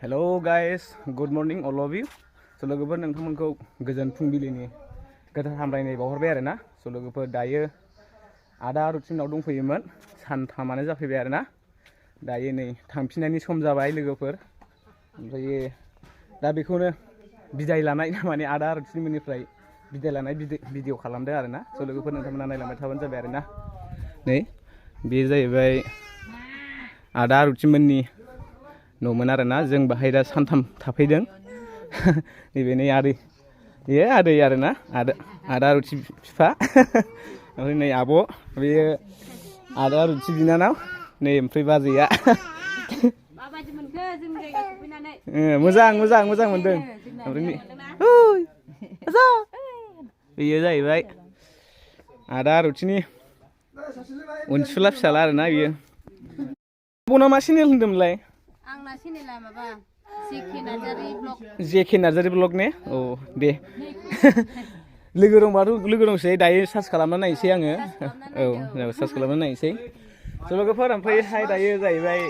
Hello guys good morning all of you स' लोगोफोर नोंथांमोनखौ गोजोन फुंबिलिनि गोथार हामलायनाय बावहरबाय आरोना स' लोगोफोर दायो आदा रुटिनाव दंफैयोमोन सानथामानो जाफैबाय आरोना दायो नै थांफिननायनि सम जाबाय लोगोफोर ओमफ्राय दा बेखौनो बिदाय लानाय माने आदा रुटिननिफ्राय बिदाय लानाय भिडिअ खालामदों आरोना स' लोगोफोर नोंथांमोना नायलांबाय थाबानो जाबाय आरोना नै बे जाहैबाय आदा रुटिमोननि न'मोन आरोना जों बाहाय दा सानथाम थाफैदों नैबे नै आदै बेयो आदै आरोना आदा रुटि बिफा ओमफ्राय नै आब' बेयो आदा रुटि बिनानाव नै ओमफ्राय बाजैया माबायदि मोनखो जोंनि जायगायाव फैनानै मोजां मोनदों ओमफ्राय बेयो जाहैबाय आदा रुटिनि अनसुला फिसाला आरोना बियो बना मा चेनेल होनदोंमोनलाय आंना चेनेला माबा जेके नार्जारि ब्लग जेके नार्जारि ब्लग ने औ दे लोगो दंबाथ' लोगो दंसै दायो सार्च खालामना नायनोसै आङो औ सार्च खालामना नायनोसै स' लोगोफोर ओमफ्रायहाय दायो जाहैबाय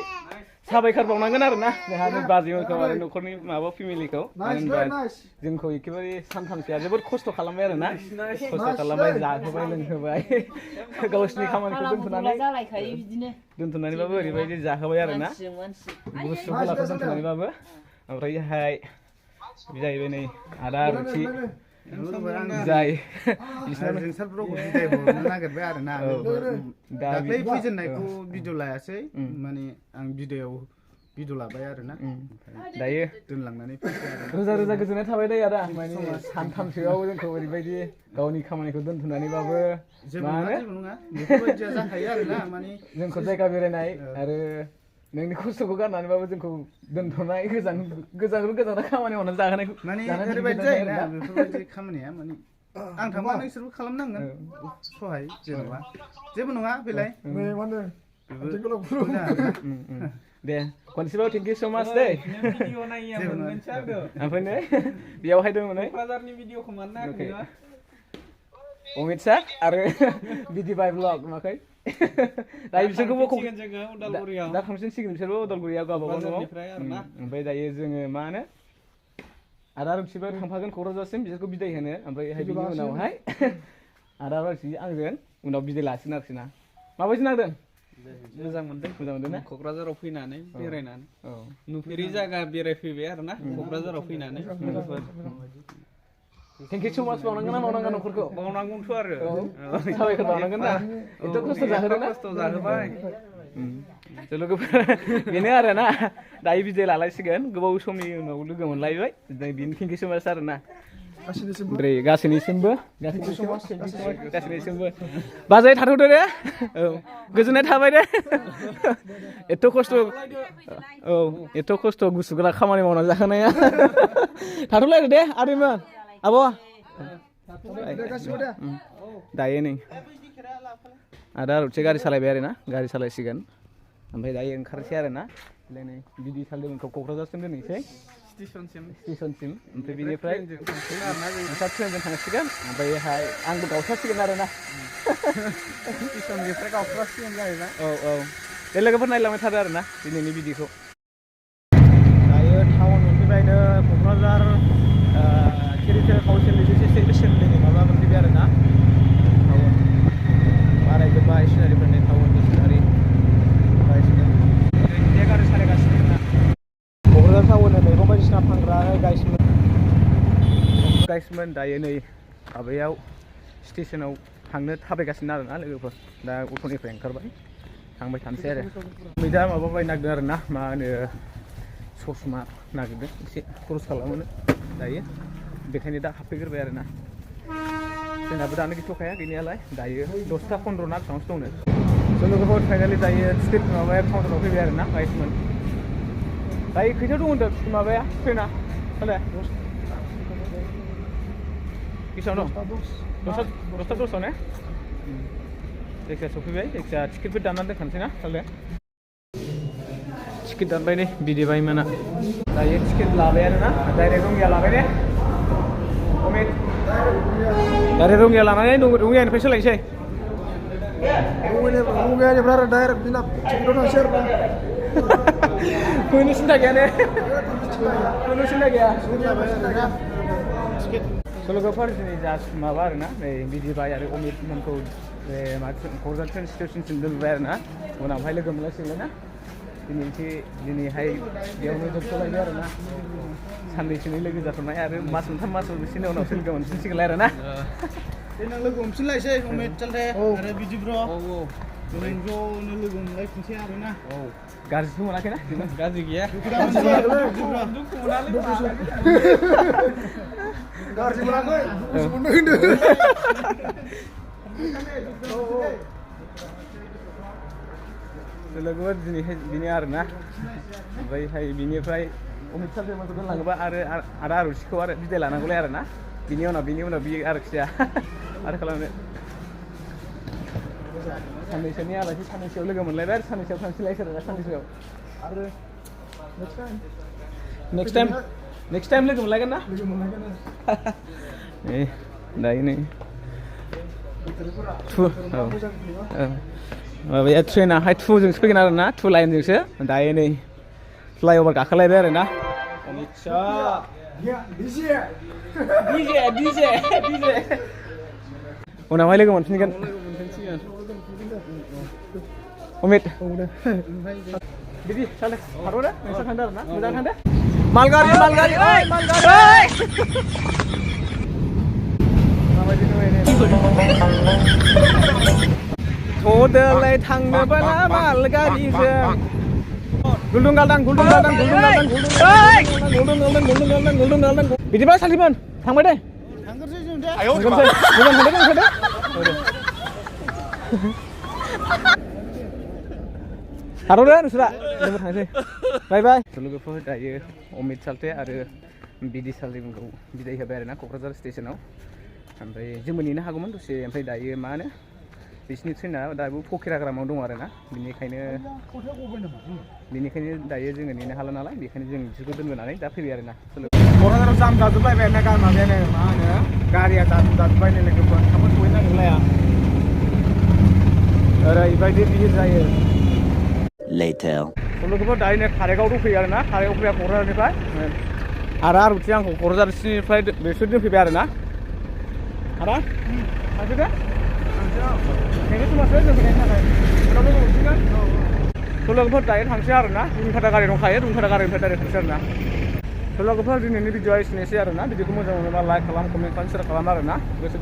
साबायखर बावनांगोन आरोना जोंहा बाजैमोनखौ आरो न'खरनि माबा फेमिलिखौ मानो होनबा जोंखौ एखेबारे सानथामसोआ जोबोद खस्थ' खालामबाय आरोना खस्थ' खालामबाय जाहोबाय लोंहोबाय गावसिनि खामानिखौ दोनथ'नानैबाबो ओरैबायदि जाहोबाय आरोना गुसु गुलाखौ दोनथ'नानैबाबो ओमफ्रायहाय जाहैबाय नै आदा रुटि जाय जोंसारफोराव बिदाय हरनो नागिरबाय आरोना दाख्लै फैजेननायखौ भिडिअ लायासै माने आं भिडिअ लाबाय आरोना दायो दोनलांनानै रोजा रोजा गोजोननाय थाबाय दे आदा माने सानथामसोआव जोंखौ ओरैबायदि गावनि खामानिखौ दोनथ'नानैबाबो माने बेफोरबायदिया जाखायो आरोना माने जोंखौ जायगा बेरायनाय आरो नोंनि खस्थ'खौ गारनानैबाबो जोंखौ दोनथ'नाय गोजान खामानि मावनानै जाहोनायखौ माने ओरैबायदि जायोना बेफोरबायदि खामानिया माने आं थांबा नोंसोरबो खालामनांगोन सहाय जेनेबा जेबो नङा बेलाय दे खनसेबाव थेंक इउ स' माच दे ओमफ्राय नै बेयावहाय दङ नै क'क्राझारनि भिडिअखौ मानो नायाखै अमित सार आरो बिदि बाय ब्लग नुवाखै दायो बिसोरखौबो दा थांफिनसिगोन बिसोरबो उदालगुरियाव गावबागाव न'आव ओमफ्राय दायो जोङो मा होनो आदा रुटिबो थांफागोन क'क्राझारसिम बिसोरखौ बिदाय होनो ओमफ्रायहाय बिनि उनावहाय आदा रुटि आंजों उनाव बिदाय लासिगोन आरोखि ना माबायदि नांदों मोजां मोनदों ना क'क्राझाराव फैनानै बेरायनानै नुफेरि जायगा बेरायफैबाय आरोना क'क्राझाराव फैनानै थेंक इउ स' माच बावनांगोन ना बावनांगोन न'खरखौ बावनांगौथ' आरो साबायखर बावनांगोन ना एथ' खस्थ' जाहोदों ना खस्थ' जाहोबाय लोगोफोर बेनो आरोना दायो बिदाय लालायसिगोन गोबाव समनि उनाव लोगो मोनलायबाय बेनो थेंक इउ स' माच आरोना ओमफ्राय गासैनिसिमबो बाजै थाथ'दो दे औ गोजोननाय थाबाय दे एथ' खस्थ' औ एथ' खस्थ' गुसु गोला खामानि मावना जाहोनाया थाथ'लायदो दे आदैमोन आब' दायो नै आदा रुटि गारि सालायबाय आरोना गारि सालायसिगोन ओमफ्राय दायो ओंखारसै आरोना नै बिदि सालदोंमोनखौ क'क्राझारसिम दोनहैसै स्टेसनसिम ओमफ्राय बिनिफ्राय ट्रेनजों थांसिगोन ओमफ्रायहाय आंबो गावसासिगोन आरोना स्टेसननिफ्राय गावस्रासिगोन जाहैबाय औ बे लोगोफोर नायलांबाय थादो आरोना दिनैनि भिडिअखौ दायो टाउन मोनफैबायनो क'क्राझार टेरिट'रियेल काउन्सिलनि माबा मोनफैबाय आरोना टाउन बारायजोब्बाय सिनारिफोरनि टाउननि सिनारि गारि सालायगासिनो आरोना क'क्राझार टाउननि मैगं बायदिसिना फानग्रा गाइसमोन दायो नै माबायाव स्टेसनाव थांनो थाबायगासिनो आरोना लोगोफोर दा अट'निफ्राय ओंखारबाय थांबाय थानोसै आरो दा माबा बायनो नागिरदों आरोना मा होनो ससमा नागिरदों एसे खरस खालामनो दायो बेखायनो दा हाबफैग्रोबाय आरोना जोंनाबो दानो गैथ'खाया गैनायालाय दायो 10ता 15 ना बेसेबांसो दंनो स' लोगोफोर फाइनालि दायो टिकेट माबाया काउन्टाराव फैबाय आरोना गाइसमोन दायो खैथा दं होनदों माबाया ट्रेना होनदों बेसेबां दं 10ता 10 ने जायखिया सफैबाय जायखिया टिकेटफोर दाननानै दोनखानोसै ना साले टिकेट दानबाय नै बिदिबायमोना दायो टिकेट लाबाय आरोना डाइरेक्ट रङिया लाबाय ने डाइरेक्ट रङिया लानानै रङियानिफ्राय सोलायनोसै Runganya berapa daerah pindah, cendol nasir bang. Kuno siapa gaya? Kuno siapa gaya? लोगोफोर दिनै जास्ट माबा आरोना नै बिदिबाय आरो अमितमोनखौ क'क्राझार ट्रेन स्टेशनसिम दोनबाय आरोना उनावहाय लोगो मोनलायसिगोन ना दिनैहाय बेयावनो जोबथ'लायबाय आरोना साननैसोनि लोगो जाथ'नाय आरो मास मोनथाम मास मोनसेनि उनावसो लोगो मोनफिनसिगोनलाय आरोना देनां लोगो हमफिनलायसै अमित चालथे आरो बिदिब्र' जों ज'नो लोगो मोनलायफिनसै आरोना गाज्रिथ' मोनाखैना गाज्रि गैया दुखु मोनालै गाज्रि मोनाखै दुखु मोनदों होनदों लोगोफोर दिनैहाय बिनो आरोना ओमफ्रायहाय बिनिफ्राय अमित चालथेमोनखौ दोनलाङोबा आरो आदा आरुषिखौ आरो बिदाय लानांगौलाय आरोना बिनि उनाव बियो आरोखिया आरो खालामनो साननैसोनि आलासि साननैसोआव लोगो मोनलायबाय आरो साननैसोआव थांसैलाय सोरबा साननैसोआव आरो नेक्स्ट टाइम लोगो मोनलायगोन ना दायो नै माबाया ट्रेनाहाय 2 जोंसो फैगोन आरोना 2 लाइनजोंसो दायो नै फ्लाइअभार गाखोलायबाय आरोना डिजे उनावहाय लोगो मोनफिनगोन अमित बिदि साले हारो दे नोंसोर थांदो आरोना मोजां थांदो मालगारि ओइ मालगारि थ'दोलाय थांनोबोला मालगारिजों गुलदुं गालदां बिदिबा सालथिमोन थांबाय दे थांगोरसै जों दे मोजां थांदो हार'दे नोंसोरा लोगो थांसै बाय बाय लोगोफोर दायो अमित चालथे आरो बिदि चालथेमोनखौ बिदाय होबाय आरोना क'क्राझार स्टेशनाव ओमफ्राय जोंबो नेनो हागौमोन दसे ओमफ्राय दायो मा होनो बिसिनि ट्रेना दाबो फकिराग्रामाव दं आरोना बिनिखायनो दायो जोङो नेनो हाला नालाय बेखायनो जों बिसोरखौ दोनबोनानै दा फैबाय आरोना क'क्राझाराव जाम जाजोबलायबाय ना माबायानो मा होनो गारिया जाजोबबाय नै लोगोफोर थाबनो सहैनो नागिरलाया ओरैबायदि भिर जायो लोगोफोर दायो नै कारेकाव दंफैयो आरोना कारेकाव फैया क'क्राझारनिफ्राय आरो आरुथि आंखौ क'क्राझारनिफ्राय बेसोर दोनफैबाय आरोना आदा थांसै दे लोगोफोर दायो थांसै आरोना रुनिखाता गारि दंखायो रुनिखाता गारिनिफ्राय डाइरेक्ट थांसै आरोना लोगोफोर दिनैनि भिडिअआ एसेनोसै आरोना भिडिअखौ मोजां मोनोबा लाइक खालाम कमेन्ट खालाम शेयार खालाम आरोना गोसो